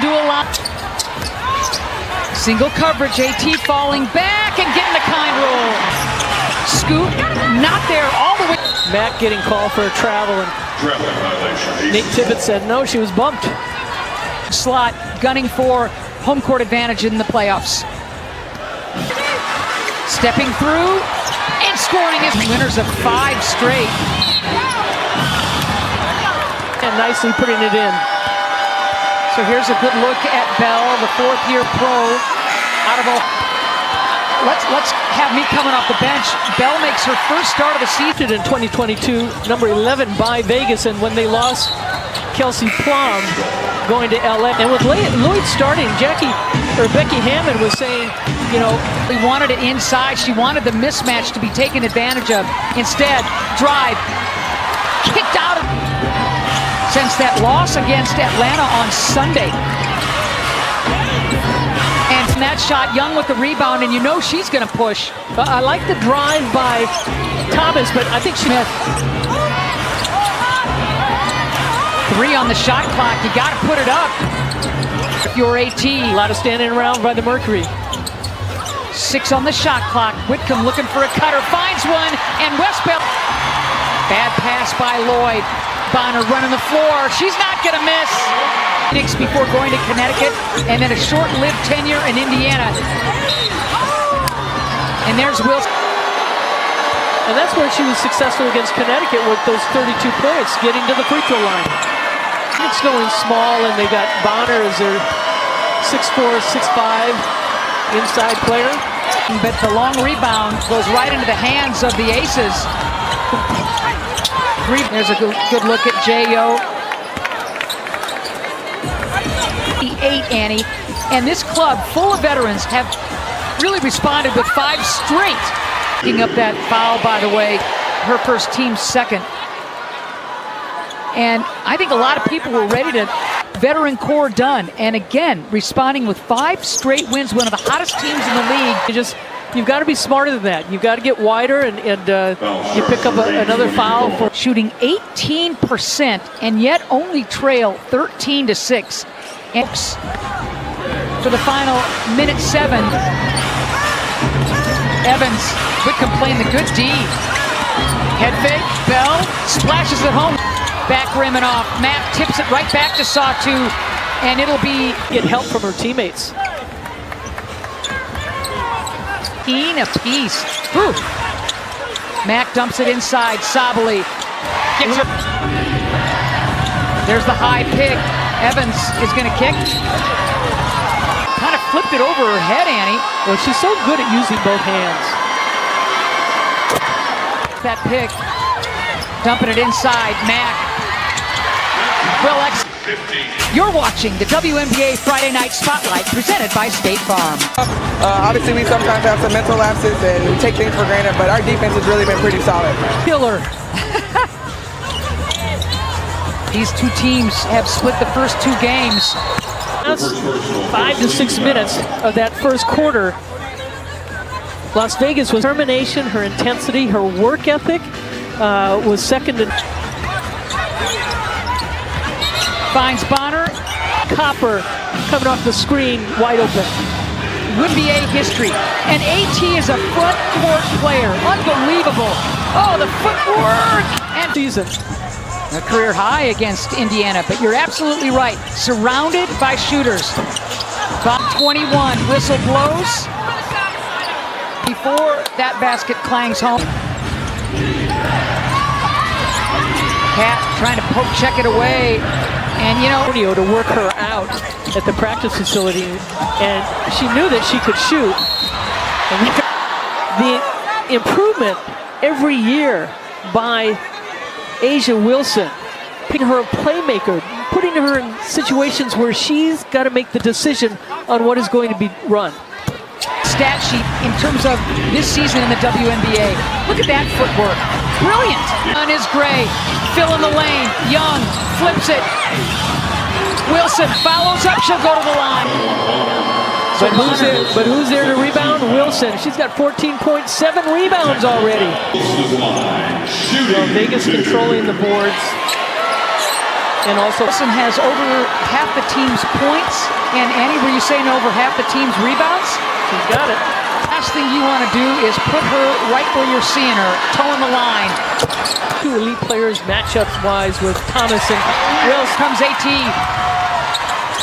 into a lot. Single coverage, AT falling back and getting the kind roll. Scoop, not there all the way. Matt getting called for a travel, and Nate Tibbetts said no, she was bumped. Slot gunning for home court advantage in the playoffs. Stepping through and scoring his winners of 5 straight. And nicely putting it in. So here's a good look at Bell, the 4th-year pro. Out of a, let's have me coming off the bench. Bell makes her first start of the season in 2022, number 11 by Vegas, and when they lost Kelsey Plum going to LA, and with Lloyd starting, Becky Hammond was saying, you know, we wanted it inside. She wanted the mismatch to be taken advantage of. Instead, drive, kicked out of. Since that loss against Atlanta on Sunday. And that shot, Young with the rebound, and you know she's going to push. I like the drive by Thomas, but I think Smith. 3 on the shot clock. You got to put it up. If you're AT. A lot of standing around by the Mercury. 6 on the shot clock. Whitcomb looking for a cutter, finds one, and Westbell. Bad pass by Lloyd. Bonner running the floor. She's not going to miss. Phoenix before going to Connecticut, and then a short-lived tenure in Indiana. And there's Wilson. And that's where she was successful against Connecticut with those 32 points, getting to the free throw line. It's going small, and they got Bonner as their 6'4", 6'5" inside player. But the long rebound goes right into the hands of the Aces. There's a good look at J.O. 8, Annie. And this club, full of veterans, have really responded with 5 straight. Picking up that foul, by the way, her first, team's second. And I think a lot of people were ready to veteran core done. And again, responding with 5 straight wins, one of the hottest teams in the league. You've got to be smarter than that. You've got to get wider, and you pick up another foul. For shooting 18% and yet only trail 13-6. And for the final minute 7, Evans, Whitcomb playing the good D. Head fake, Bell splashes it home. Back rim and off. Matt tips it right back to Sawtooth, and it'll be get help from her teammates. A piece. Ooh. Mack dumps it inside. Sabali gets her. There's the high pick. Evans is going to kick. Kind of flipped it over her head, Annie. Well, she's so good at using both hands. That pick. Dumping it inside. Mack. Well, you're watching the WNBA Friday Night Spotlight presented by State Farm. Obviously, we sometimes have some mental lapses and we take things for granted, but our defense has really been pretty solid. Killer. These two teams have split the first 2 games. That's 5 to 6 minutes of that first quarter. Las Vegas was determination, her intensity, her work ethic was second to. Finds Bonner. Copper coming off the screen, wide open. WNBA history. And AT is a front court player. Unbelievable. Oh, the footwork. And season. A career high against Indiana, but you're absolutely right. Surrounded by shooters. About 21. Whistle blows. Before that basket clangs home. Cat trying to poke check it away. And you know, to work her out at the practice facility, and she knew that she could shoot. And the improvement every year by Asia Wilson, picking her a playmaker, putting her in situations where she's got to make the decision on what is going to be run. Stat sheet in terms of this season in the WNBA. Look at that footwork. Brilliant. On is Gray. Fill in the lane. Young flips it. Wilson follows up. She'll go to the line. But who's there to rebound? Wilson. She's got 14.7 rebounds already. Well, Vegas controlling the boards. And also, Wilson has over half the team's points. And Annie, were you saying over half the team's rebounds? she's got it. Last thing you want to do is put her right where you're seeing her, toeing the line. Two elite players matchups-wise with Thomas and Wills comes AT.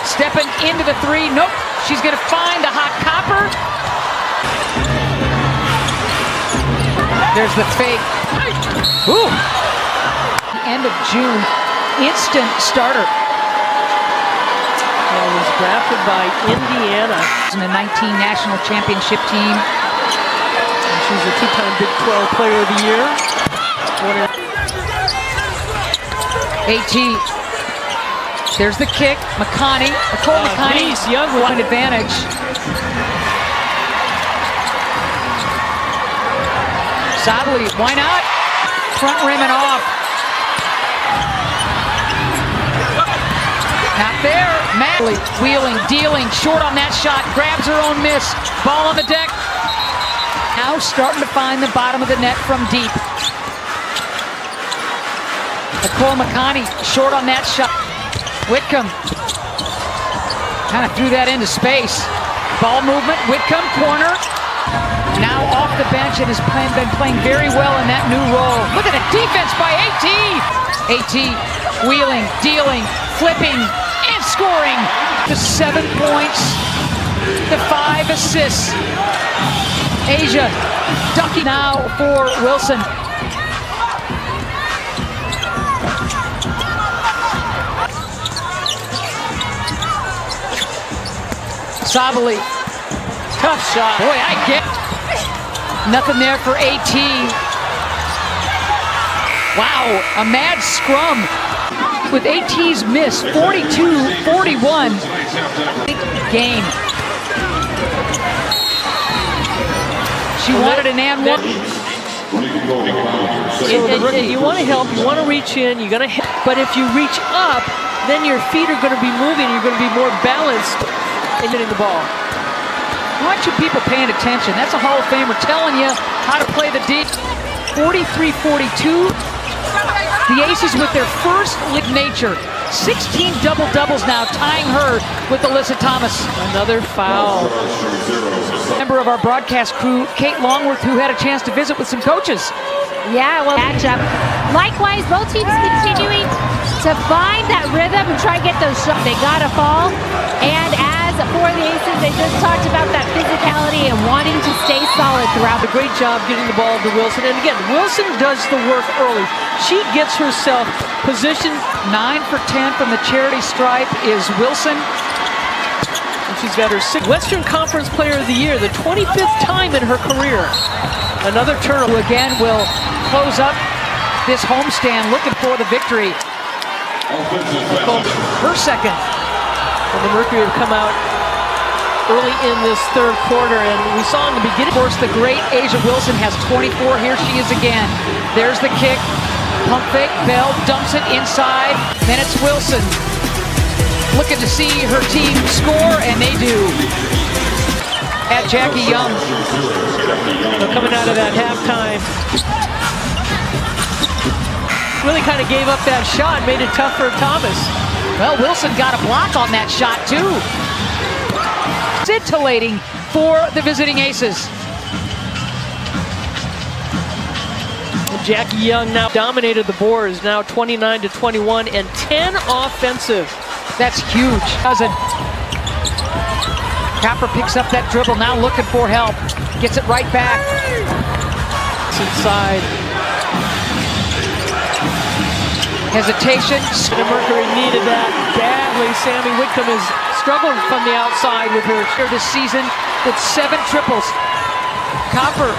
Stepping into the three. Nope. She's going to find the hot copper. There's the fake. Ooh. The end of June. Instant starter. and was drafted by Indiana. In the 19 national championship team. And she's a two-time Big 12 Player of the Year. AT. There's the kick. Nicole McConney. Young with an advantage. Sadly, why not? Front rim and off. Not there. Madley wheeling, dealing, short on that shot. Grabs her own miss. Ball on the deck. Now starting to find the bottom of the net from deep. Nicole McConney short on that shot. Whitcomb kind of threw that into space. Ball movement. Whitcomb corner. Now off the bench and has been playing very well in that new role. Look at the defense by AT. AT wheeling, dealing, flipping, and scoring. The 7 points, the 5 assists. Asia ducking now for Wilson. Sabali. Tough shot. Boy, I get nothing there for AT. Wow, a mad scrum with AT's miss, 42-41. Game. She wanted an and one. You want to help, you want to reach in, you're going to hit. But if you reach up, then your feet are going to be moving, you're going to be more balanced in hitting the ball. I want you people paying attention. That's a Hall of Famer telling you how to play the D. 43-42. The Aces with their first league nature. 16 double-doubles now, tying her with Alyssa Thomas. Another foul. Member of our broadcast crew, Kate Longworth, who had a chance to visit with some coaches. Yeah, well, matchup. Likewise, both teams continuing to find that rhythm and try to get those shots. They got to fall. And as for the Aces, they just talked about that physicality and wanting to stay solid throughout. A great job getting the ball to Wilson. And again, Wilson does the work early. She gets herself positioned. 9 for 10 from the charity stripe is Wilson. And she's got her 6th Western Conference Player of the Year, the 25th time in her career. Another turnover. Who again will close up this homestand, looking for the victory. Her second. And the Mercury have come out early in this third quarter, and we saw in the beginning. Of course, the great Asia Wilson has 24. Here she is again. There's the kick. Pump fake. Bell dumps it inside. Then it's Wilson. Looking to see her team score, and they do. At Jackie Young. So coming out of that halftime, really kind of gave up that shot, made it tough for Thomas. Well, Wilson got a block on that shot, too. Scintillating for the visiting Aces. Jackie Young now dominated the boards, now 29-21 and 10 offensive. That's huge. Doesn't. Copper picks up that dribble, now looking for help. Gets it right back. It's inside. Hesitation. The Mercury needed that badly. Sammy Whitcomb has struggled from the outside with her This season with 7 triples. Copper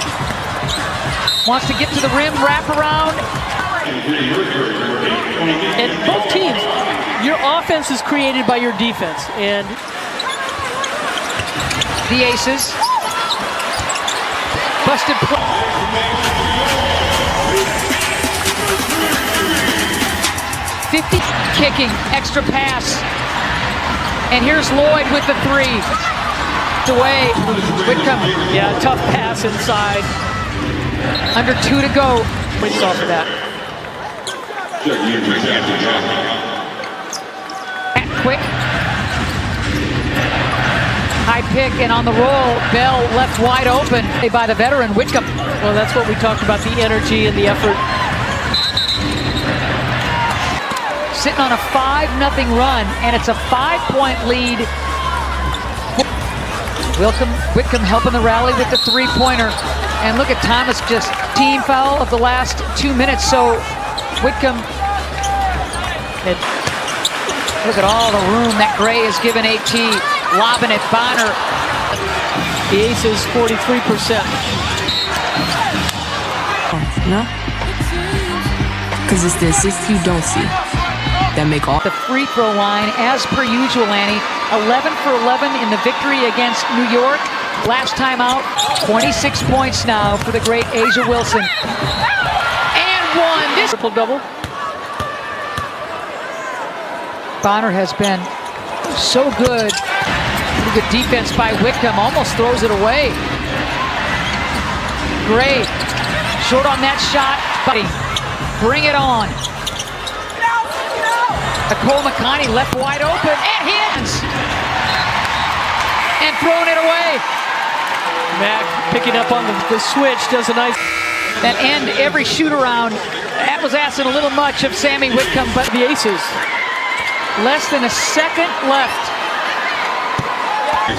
wants to get to the rim, wrap around. And both teams, your offense is created by your defense. And the Aces. Busted play. Kicking, extra pass. And here's Lloyd with the 3. Away. Whitcomb. yeah, tough pass inside. Under 2 to go. Wins off of that. quick. High pick and on the roll. Bell left wide open by the veteran Whitcomb. Well, that's what we talked about, the energy and the effort. Sitting on a 5-0 run, and it's a 5-point lead. Whitcomb helping the rally with the three-pointer. And look at Thomas, just team foul of the last 2 minutes. So Whitcomb, look at all the room that Gray has given AT. Lobbing it, Bonner. The Aces 43%. No? Because it's the assist you don't see that make all. The free throw line, as per usual, Annie. 11 for 11 in the victory against New York. Last time out, 26 points now for the great Asia Wilson. And one. This Triple-double. Bonner has been so good. Pretty good defense by Whitcomb. Almost throws it away. Gray, short on that shot. Buddy, bring it on. Nicole McConney left wide open and hands. And throwing it away. Mac picking up on the switch, does a nice. That end every shoot around. That was asking a little much of Sammy Whitcomb, but The Aces. less than a second left.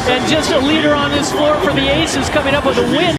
And just a leader on this floor for the Aces coming up with a win.